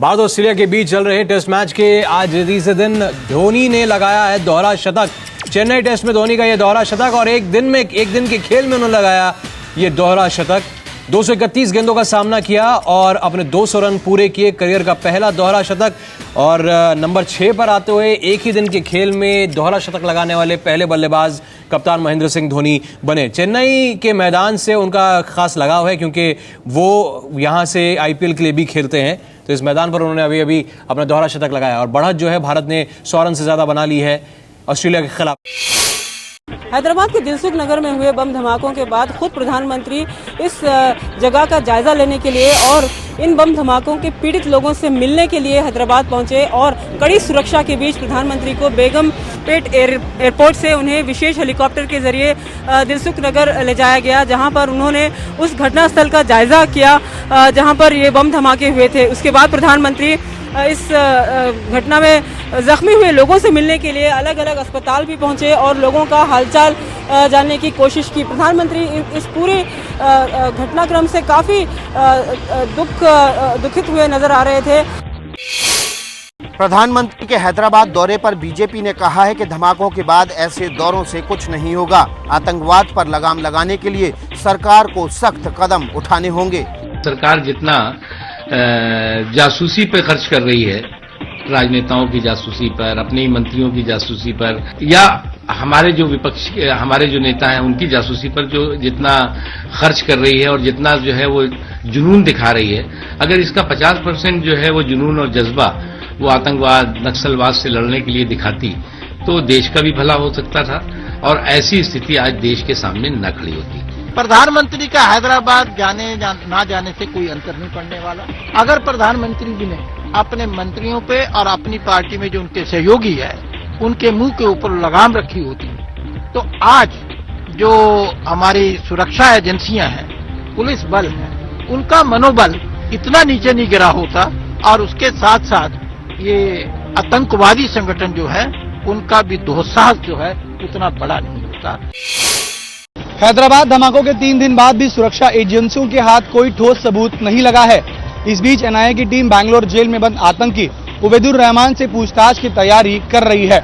भारत और ऑस्ट्रेलिया के बीच चल रहे टेस्ट मैच के आज तीसरे दिन धोनी ने लगाया है दोहरा शतक। चेन्नई टेस्ट में धोनी का यह दोहरा शतक और एक दिन के खेल में उन्होंने लगाया ये दोहरा शतक। 231 गेंदों का सामना किया और अपने 200 रन पूरे किए, करियर का पहला दोहरा शतक। और नंबर 6 पर आते हुए एक ही दिन के खेल में दोहरा शतक लगाने वाले पहले बल्लेबाज कप्तान महेंद्र सिंह धोनी बने। चेन्नई के मैदान से उनका खास लगाव है क्योंकि वो यहां से आईपीएल के लिए भी खेलते हैं, तो इस मैदान पर उन्होंने अभी अपना दोहरा शतक लगाया। और बढ़त जो है भारत ने 100 रन से ज्यादा बना ली है ऑस्ट्रेलिया के खिलाफ। हैदराबाद के दिलसुख नगर में हुए बम धमाकों के बाद खुद प्रधानमंत्री इस जगह का जायजा लेने के लिए और इन बम धमाकों के पीड़ित लोगों से मिलने के लिए हैदराबाद पहुंचे और कड़ी सुरक्षा के बीच प्रधानमंत्री को बेगमपेट एयरपोर्ट से उन्हें विशेष हेलीकॉप्टर के जरिए दिलसुख नगर ले जाया गया, जहां पर उन्होंने उस घटनास्थल का जायजा किया जहां पर ये बम धमाके हुए थे। उसके बाद प्रधानमंत्री इस घटना में जख्मी हुए लोगों से मिलने के लिए अलग अलग अस्पताल भी पहुंचे और लोगों का हालचाल जानने की कोशिश की। प्रधानमंत्री इस पूरे घटनाक्रम से काफी दुखित हुए नजर आ रहे थे। प्रधानमंत्री के हैदराबाद दौरे पर बीजेपी ने कहा है कि धमाकों के बाद ऐसे दौरों से कुछ नहीं होगा। आतंकवाद पर लगाम लगाने के लिए सरकार को सख्त कदम उठाने होंगे। सरकार जितना जासूसी पे खर्च कर रही है, राजनेताओं की जासूसी पर, अपने ही मंत्रियों की जासूसी पर, या हमारे जो नेता हैं उनकी जासूसी पर जो जितना खर्च कर रही है और जितना जो है वो जुनून दिखा रही है, अगर इसका 50% जो है वो जुनून और जज्बा वो आतंकवाद नक्सलवाद से लड़ने के लिए दिखाती तो देश का भी भला हो सकता था और ऐसी स्थिति आज देश के सामने न खड़ी होती। प्रधानमंत्री का हैदराबाद ना जाने से कोई अंतर नहीं पड़ने वाला। अगर प्रधानमंत्री जी ने अपने मंत्रियों पे और अपनी पार्टी में जो उनके सहयोगी है उनके मुंह के ऊपर लगाम रखी होती तो आज जो हमारी सुरक्षा एजेंसियां हैं, पुलिस बल है, उनका मनोबल इतना नीचे नहीं गिरा होता और उसके साथ साथ ये आतंकवादी संगठन जो है उनका भी दुस्साहस जो है उतना बड़ा नहीं होता। हैदराबाद धमाकों के 3 दिन बाद भी सुरक्षा एजेंसियों के हाथ कोई ठोस सबूत नहीं लगा है। इस बीच एनआईए की टीम बैंगलोर जेल में बंद आतंकी उबैदुर रहमान से पूछताछ की तैयारी कर रही है।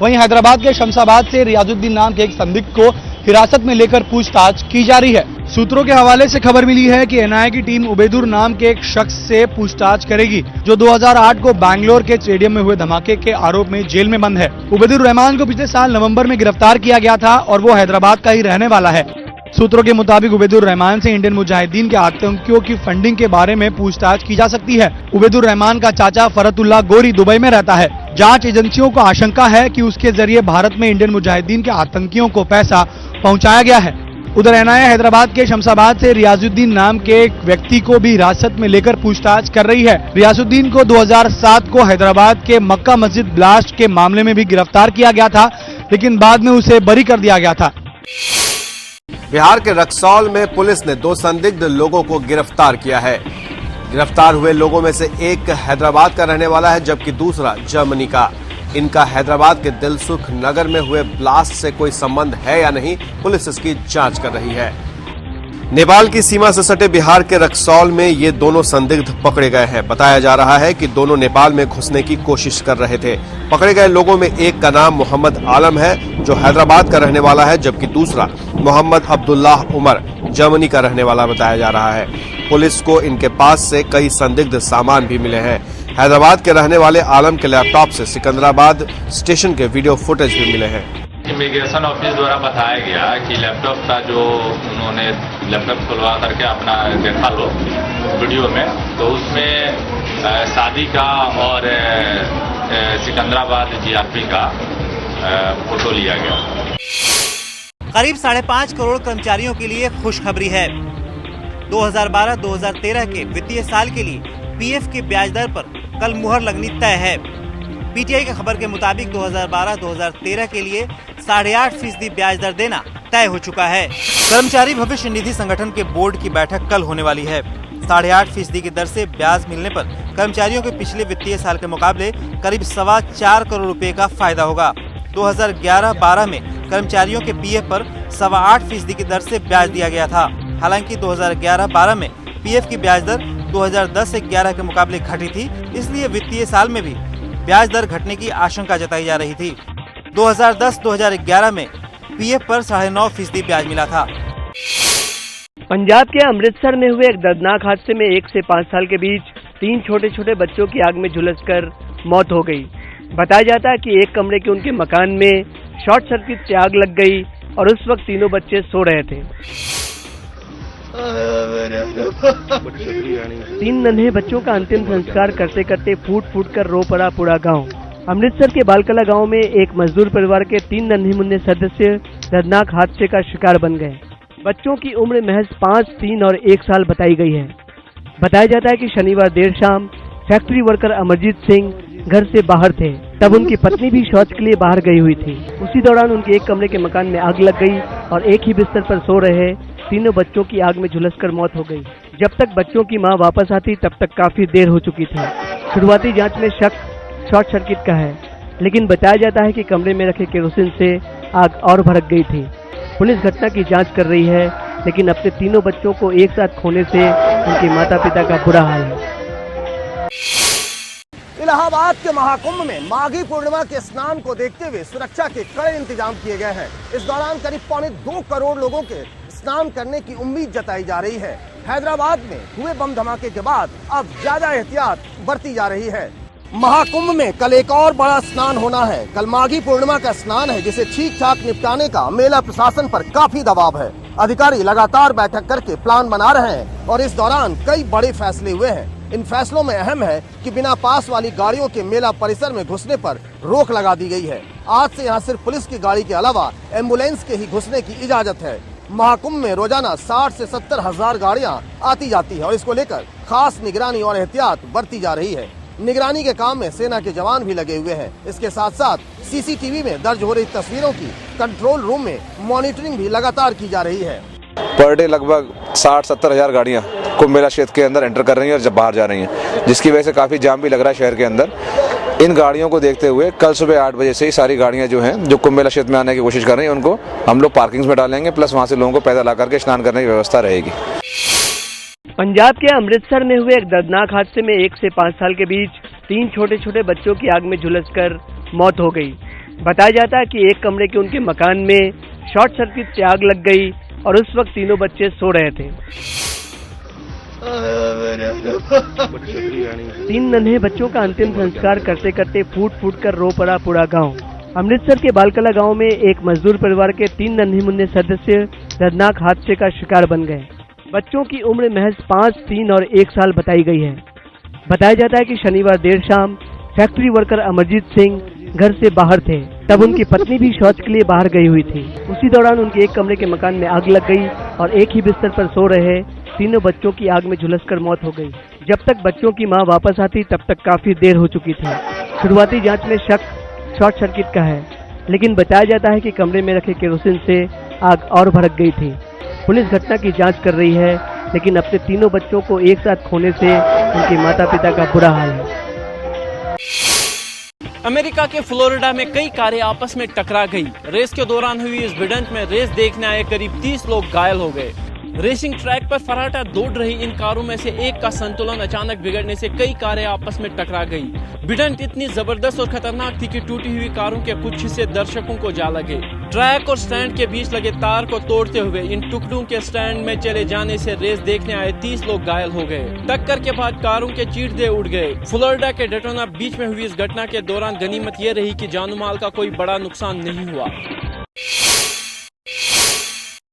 वहीं हैदराबाद के शमशाबाद से रियाजुद्दीन नाम के एक संदिग्ध को हिरासत में लेकर पूछताछ की जा रही है। सूत्रों के हवाले से खबर मिली है कि एनआईए की टीम उबैदुर नाम के एक शख्स से पूछताछ करेगी जो 2008 को बैंगलोर के स्टेडियम में हुए धमाके के आरोप में जेल में बंद है। उबैदुर रहमान को पिछले साल नवंबर में गिरफ्तार किया गया था और वो हैदराबाद का ही रहने वाला है। सूत्रों के मुताबिक उबैदुर रहमान से इंडियन मुजाहिदीन के आतंकियों की फंडिंग के बारे में पूछताछ की जा सकती है। उबैदुर रहमान का चाचा फरतुल्लाह गोरी दुबई में रहता है। जांच एजेंसियों को आशंका है कि उसके जरिए भारत में इंडियन मुजाहिदीन के आतंकियों को पैसा पहुंचाया गया है। उधर एनआईए हैदराबाद के शमशाबाद से रियाजुद्दीन नाम के एक व्यक्ति को भी हिरासत में लेकर पूछताछ कर रही है। रियाजुद्दीन को 2007 को हैदराबाद के मक्का मस्जिद ब्लास्ट के मामले में भी गिरफ्तार किया गया था, लेकिन बाद में उसे बरी कर दिया गया था। बिहार के रक्सौल में पुलिस ने 2 संदिग्ध लोगों को गिरफ्तार किया है। गिरफ्तार हुए लोगों में से एक हैदराबाद का रहने वाला है जबकि दूसरा जर्मनी का। इनका हैदराबाद के दिलसुख नगर में हुए ब्लास्ट से कोई संबंध है या नहीं, पुलिस इसकी जांच कर रही है। नेपाल की सीमा से सटे बिहार के रक्सौल में ये दोनों संदिग्ध पकड़े गए हैं। बताया जा रहा है कि दोनों नेपाल में घुसने की कोशिश कर रहे थे। पकड़े गए लोगों में एक का नाम मोहम्मद आलम है जो हैदराबाद का रहने वाला है जबकि दूसरा मोहम्मद अब्दुल्लाह उमर जर्मनी का रहने वाला बताया जा रहा है। पुलिस को इनके पास से कई संदिग्ध सामान भी मिले हैं। हैदराबाद के रहने वाले आलम के लैपटॉप से सिकंदराबाद स्टेशन के वीडियो फुटेज भी मिले हैं। इमिग्रेशन ऑफिस द्वारा बताया गया कि लैपटॉप का जो उन्होंने लैपटॉप खुलवा करके अपना देखा लो वीडियो में, तो उसमें शादी का और सिकंदराबाद जीआरपी का फोटो लिया गया। करीब 5.5 करोड़ कर्मचारियों के लिए खुशखबरी है। 2012-2013 के वित्तीय साल के लिए पीएफ की ब्याज दर पर कल मुहर लगनी तय है। पीटीआई की खबर के मुताबिक 2012-2013 के लिए 8.5% ब्याज दर देना तय हो चुका है। कर्मचारी भविष्य निधि संगठन के बोर्ड की बैठक कल होने वाली है। 8.5% की दर से ब्याज मिलने पर कर्मचारियों के पिछले वित्तीय साल के मुकाबले करीब 4.25 करोड़ रुपए का फायदा होगा। 2011-12 में कर्मचारियों के पीएफ पर 8.25% की दर से ब्याज दिया गया था। हालांकि 2011-12 में पीएफ की ब्याज दर 2010 से 11 के मुकाबले घटी थी, इसलिए वित्तीय साल में भी ब्याज दर घटने की आशंका जताई जा रही थी। 2010-2011 में पीएफ पर 9.5% ब्याज मिला था। पंजाब के अमृतसर में हुए एक दर्दनाक हादसे में 1 से 5 साल के बीच 3 छोटे छोटे बच्चों की आग में झुलसकर मौत हो गई। बताया जाता है कि एक कमरे के उनके मकान में शॉर्ट सर्किट से आग लग गई और उस वक्त तीनों बच्चे सो रहे थे। 3 नन्हे बच्चों का अंतिम संस्कार करते करते फूट फूट कर रो पड़ा पूरा गांव। अमृतसर के बालकला गांव में एक मजदूर परिवार के 3 नन्हे मुन्ने सदस्य दर्दनाक हादसे का शिकार बन गए। बच्चों की उम्र महज 5, 3 और 1 साल बताई गई है। बताया जाता है कि शनिवार देर शाम फैक्ट्री वर्कर अमरजीत सिंह घर से बाहर थे, तब उनकी पत्नी भी शौच के लिए बाहर गई हुई थी। उसी दौरान उनके एक कमरे के मकान में आग लग गई और एक ही बिस्तर पर सो रहे तीनों बच्चों की आग में झुलसकर मौत हो गई। जब तक बच्चों की मां वापस आती तब तक काफी देर हो चुकी थी। शुरुआती जांच में शक शॉर्ट सर्किट का है, लेकिन बताया जाता है कि कमरे में रखे केरोसिन से आग और भड़क गई थी। पुलिस घटना की जांच कर रही है, लेकिन अपने तीनों बच्चों को एक साथ खोने से उनके माता पिता का बुरा हाल है। इलाहाबाद के महाकुंभ में माघी पूर्णिमा के स्नान को देखते हुए सुरक्षा के कड़े इंतजाम किए गए हैं। इस दौरान करीब 2.25 करोड़ लोगों के स्नान करने की उम्मीद जताई जा रही है। हैदराबाद में हुए बम धमाके के बाद अब ज्यादा एहतियात बरती जा रही है। महाकुंभ में कल एक और बड़ा स्नान होना है। कल माघी पूर्णिमा का स्नान है, जिसे ठीक ठाक निपटाने का मेला प्रशासन पर काफी दबाव है। अधिकारी लगातार बैठक करके प्लान बना रहे हैं और इस दौरान कई बड़े फैसले हुए हैं। इन फैसलों में अहम है कि बिना पास वाली गाड़ियों के मेला परिसर में घुसने पर रोक लगा दी गई है। आज से यहाँ सिर्फ पुलिस की गाड़ी के अलावा एम्बुलेंस के ही घुसने की इजाजत है। महाकुंभ में रोजाना 60 से 70 हजार गाड़ियाँ आती जाती है और इसको लेकर खास निगरानी और एहतियात बरती जा रही है। निगरानी के काम में सेना के जवान भी लगे हुए हैं। इसके साथ साथ सीसीटीवी में दर्ज हो रही तस्वीरों की कंट्रोल रूम में मॉनिटरिंग भी लगातार की जा रही है। पर डे लगभग 60-70 हजार गाड़ियाँ कुंभ मेला क्षेत्र के अंदर एंटर कर रही हैं और जब बाहर जा रही हैं, जिसकी वजह से काफ़ी जाम भी लग रहा है शहर के अंदर। इन गाड़ियों को देखते हुए कल सुबह 8 बजे से ही सारी गाड़ियाँ जो हैं जो कुंभ मेला क्षेत्र में आने की कोशिश कर रही हैं, उनको हम लोग पार्किंग्स में डालेंगे, प्लस वहाँ से लोगों को पैदल ला करके स्नान करने की व्यवस्था रहेगी। पंजाब के अमृतसर में हुए एक दर्दनाक हादसे में 1 से 5 साल के बीच 3 छोटे छोटे बच्चों की आग में झुलसकर मौत हो गई। बताया जाता है कि एक कमरे के उनके मकान में शॉर्ट सर्किट से आग लग गई और उस वक्त तीनों बच्चे सो रहे थे। 3 नन्हे बच्चों का अंतिम संस्कार करते करते फूट फूट कर रो पड़ा पूरा गांव। अमृतसर के बालकला गांव में एक मजदूर परिवार के 3 नन्हे मुन्ने सदस्य दर्दनाक हादसे का शिकार बन गए। बच्चों की उम्र महज 5, 3 और 1 साल बताई गई है। बताया जाता है कि शनिवार देर शाम फैक्ट्री वर्कर अमरजीत सिंह घर से बाहर थे, तब उनकी पत्नी भी शौच के लिए बाहर गई हुई थी। उसी दौरान उनके एक कमरे के मकान में आग लग गई और एक ही बिस्तर पर सो रहे तीनों बच्चों की आग में झुलसकर मौत हो गई। जब तक बच्चों की मां वापस आती तब तक काफी देर हो चुकी थी। शुरुआती जांच में शक शॉर्ट सर्किट का है, लेकिन बताया जाता है कि कमरे में रखे केरोसिन से आग और भड़क गई थी। पुलिस घटना की जांच कर रही है, लेकिन अपने तीनों बच्चों को एक साथ खोने से उनके माता पिता का बुरा हाल है। अमेरिका के फ्लोरिडा में कई कारें आपस में टकरा गई। रेस के दौरान हुई इस भिड़ंत में रेस देखने आए करीब 30 लोग घायल हो गए। रेसिंग ट्रैक पर फर्राटा दौड़ रही इन कारों में से एक का संतुलन अचानक बिगड़ने से कई कारें आपस में टकरा गई। भिड़ंत इतनी जबरदस्त और खतरनाक थी कि टूटी हुई कारों के कुछ हिस्से दर्शकों को जा लगे। ट्रैक और स्टैंड के बीच लगे तार को तोड़ते हुए इन टुकड़ों के स्टैंड में चले जाने से रेस देखने आए 30 लोग घायल हो गए। टक्कर के बाद कारों के चीथड़े उड़ गए। फ्लोरिडा के डेटोना बीच में हुई इस घटना के दौरान गनीमत ये रही कि जानमाल का कोई बड़ा नुकसान नहीं हुआ।